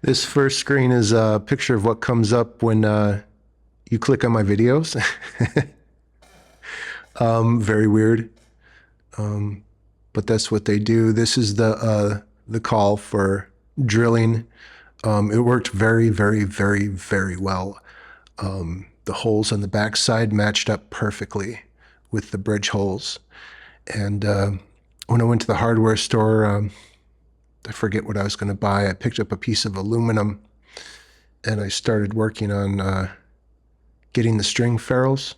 This first screen is a picture of what comes up when you click on my videos. Very weird, but that's what they do. This is the call for drilling. It worked very, very, very, very well. The holes on the backside matched up perfectly with the bridge holes. And when I went to the hardware store, I forget what I was going to buy. I picked up a piece of aluminum and I started working on getting the string ferrules,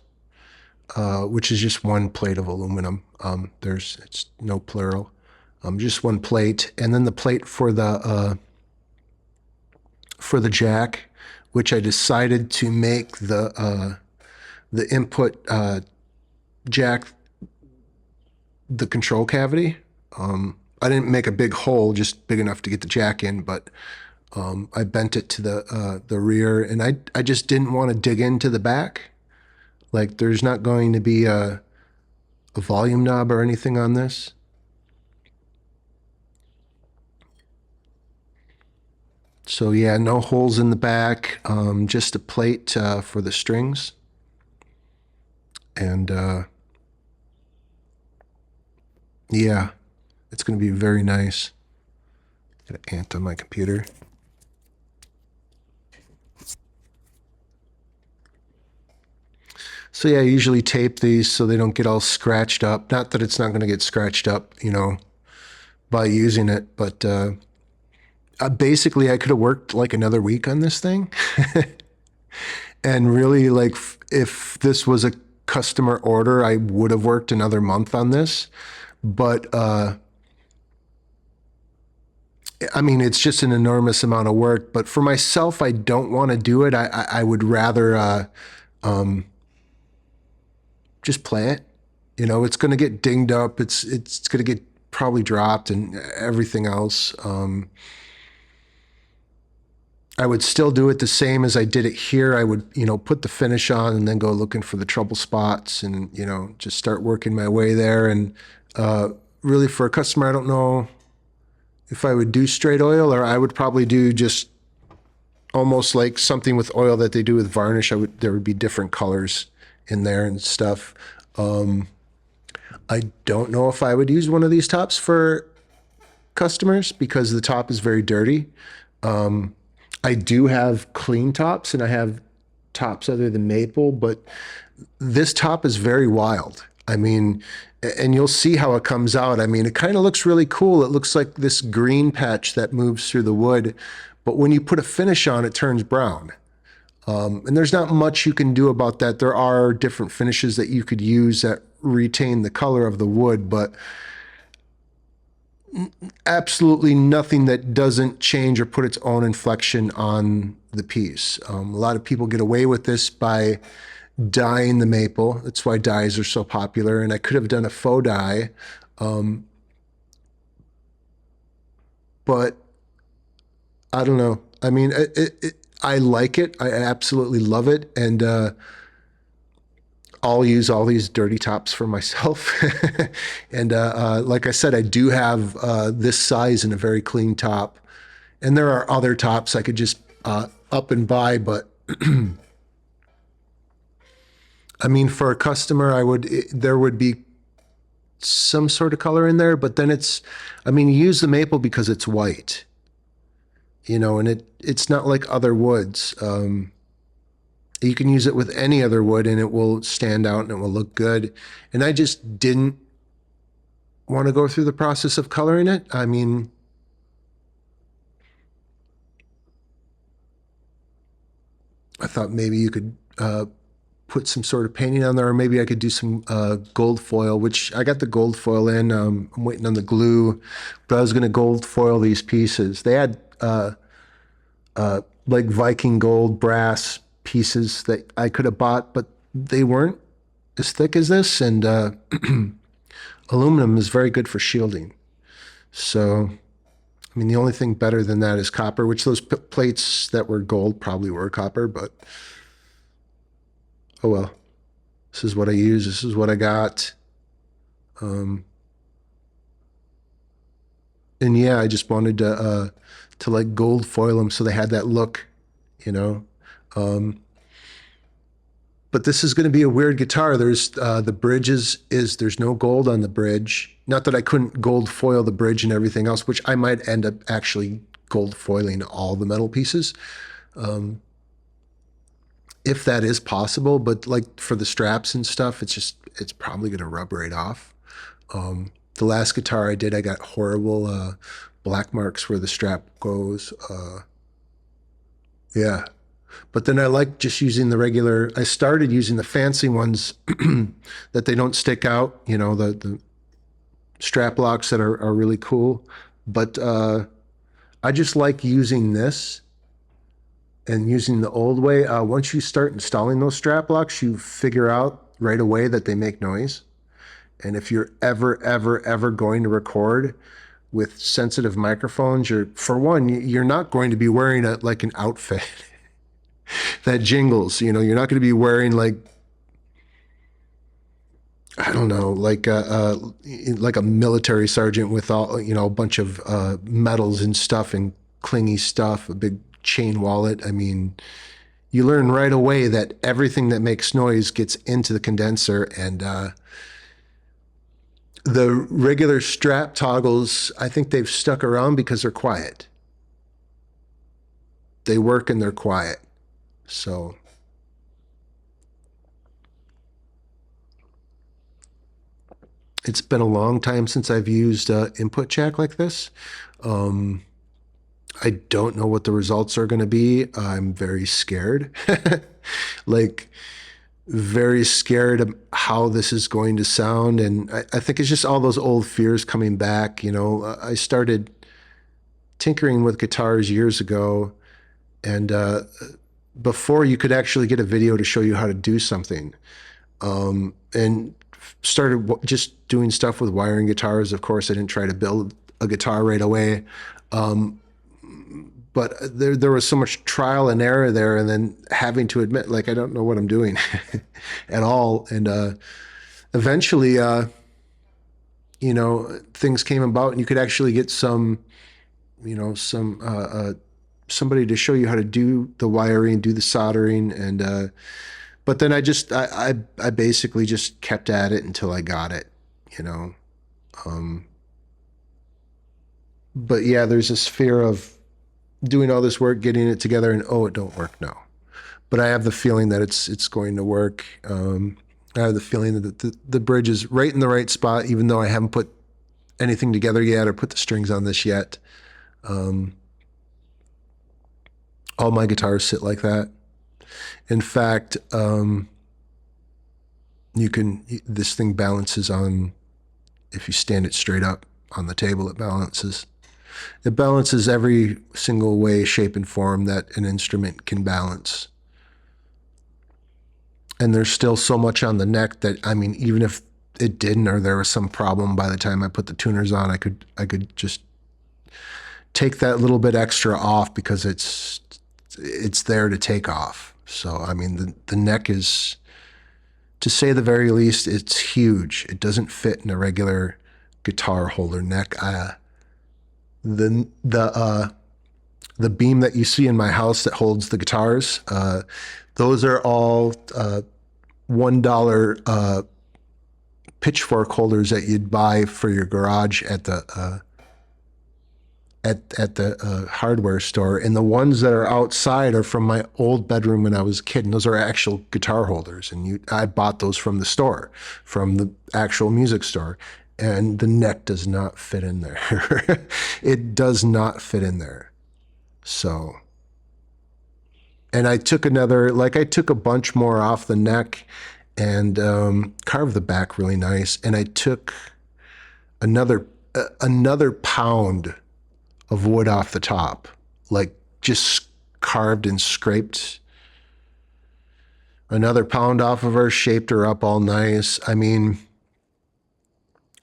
which is just one plate of aluminum. It's no plural, just one plate. And then the plate for the jack, which I decided to make the input jack the control cavity. I didn't make a big hole, just big enough to get the jack in, but I bent it to the rear, and I just didn't want to dig into the back. Like, there's not going to be a volume knob or anything on this. So yeah, no holes in the back, just a plate for the strings. And yeah, it's going to be very nice. Got an ant on my computer. So yeah, I usually tape these so they don't get all scratched up. Not that it's not going to get scratched up, by using it, but basically I could have worked like another week on this thing. And really, like, if this was a customer order, I would have worked another month on this. But I mean, it's just an enormous amount of work. But for myself, I don't want to do it. I would rather just play it. It's going to get dinged up. It's going to get probably dropped and everything else. I would still do it the same as I did it here. I would, put the finish on and then go looking for the trouble spots and, just start working my way there. And really, for a customer, I don't know if I would do straight oil, or I would probably do just almost like something with oil that they do with varnish. There would be different colors in there and stuff. I don't know if I would use one of these tops for customers because the top is very dirty. I do have clean tops and I have tops other than maple, but this top is very wild. I mean, and you'll see how it comes out. I mean, it kind of looks really cool. It looks like this green patch that moves through the wood, but when you put a finish on, it turns brown. And there's not much you can do about that. There are different finishes that you could use that retain the color of the wood, but absolutely nothing that doesn't change or put its own inflection on the piece. A lot of people get away with this by dyeing the maple. That's why dyes are so popular. And I could have done a faux dye, but I don't know. I mean, I like it. I absolutely love it. And I'll use all these dirty tops for myself. And like I said, I do have this size in a very clean top. And there are other tops I could just up and buy, but I mean, for a customer, there would be some sort of color in there, but then I mean, you use the maple because it's white, and it's not like other woods. You can use it with any other wood and it will stand out and it will look good. And I just didn't want to go through the process of coloring it. I mean, I thought maybe you could put some sort of painting on there, or maybe I could do some gold foil, which I got the gold foil in. I'm waiting on the glue, but I was going to gold foil these pieces. They had like Viking gold brass pieces that I could have bought, but they weren't as thick as this, and aluminum is very good for shielding. So, I mean, the only thing better than that is copper, which those plates that were gold probably were copper, but oh well. This is what I use. This is what I got. And yeah, I just wanted to to like gold foil them so they had that look, you know. But this is going to be a weird guitar. There's the bridge is there's no gold on the bridge. Not that I couldn't gold foil the bridge and everything else, which I might end up actually gold foiling all the metal pieces, if that is possible. But like for the straps and stuff, it's probably going to rub right off. The last guitar I did, I got horrible black marks where the strap goes. Yeah. But then I like just using the regular. I started using the fancy ones that they don't stick out, you know, the strap locks that are really cool. But I just like using this and using the old way. Once you start installing those strap locks, you figure out right away that they make noise. And if you're ever going to record with sensitive microphones, for one, you're not going to be wearing like an outfit that jingles. You know, you're not going to be wearing like, I don't know, like a military sergeant with all, you know, a bunch of medals and stuff and clingy stuff, a big chain wallet. I mean, you learn right away that everything that makes noise gets into the condenser, and the regular strap toggles, I think they've stuck around because they're quiet. They work and they're quiet. So it's been a long time since I've used input jack like this. I don't know what the results are going to be. I'm very scared. Like, very scared of how this is going to sound. And I think it's just all those old fears coming back. You know, I started tinkering with guitars years ago, and before you could actually get a video to show you how to do something, and started just doing stuff with wiring guitars. Of course, I didn't try to build a guitar right away. But there was so much trial and error there, and then having to admit, like, I don't know what I'm doing at all. And eventually, you know, things came about, and you could actually get some, you know, somebody to show you how to do the wiring, do the soldering, and but then I basically just kept at it until I got it, you know. But yeah, there's this fear of doing all this work, getting it together, and oh, it don't work now. But I have the feeling that it's going to work. I have the feeling that the bridge is right in the right spot, even though I haven't put anything together yet or put the strings on this yet. All my guitars sit like that. In fact, this thing balances on, if you stand it straight up on the table, it balances. It balances every single way, shape, and form that an instrument can balance. And there's still so much on the neck that, I mean, even if it didn't, or there was some problem by the time I put the tuners on, I could just take that little bit extra off because it's there to take off. So, I mean, the neck is, to say the very least, it's huge. It doesn't fit in a regular guitar holder neck. The beam that you see in my house that holds the guitars, those are all $1 pitchfork holders that you'd buy for your garage at the hardware store. And the ones that are outside are from my old bedroom when I was a kid, and those are actual guitar holders. And I bought those from the store, from the actual music store. And the neck does not fit in there. It does not fit in there. So, and I took I took a bunch more off the neck and carved the back really nice. And I took another pound of wood off the top, like just carved and scraped another pound off of her, shaped her up all nice. I mean,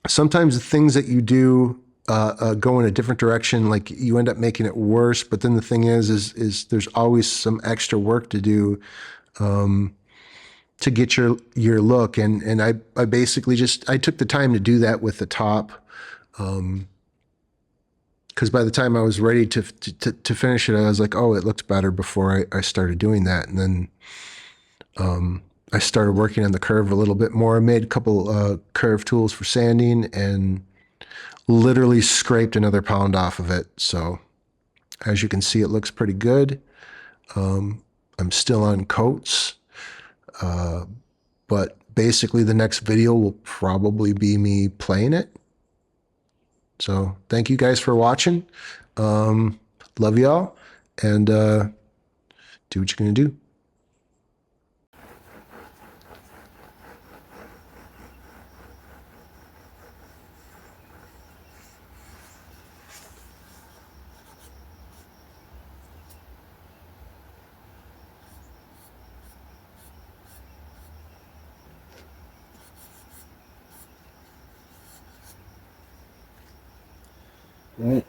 sometimes the things that you do go in a different direction, like you end up making it worse. But then the thing is there's always some extra work to do to get your look. And I basically I took the time to do that with the top. because by the time I was ready to finish it, I was like, oh, it looked better before I started doing that. And then I started working on the curve a little bit more. I made a couple curve tools for sanding and literally scraped another pound off of it. So as you can see, it looks pretty good. I'm still on coats, but basically the next video will probably be me playing it. So thank you guys for watching. Love y'all, and do what you're gonna do. Right.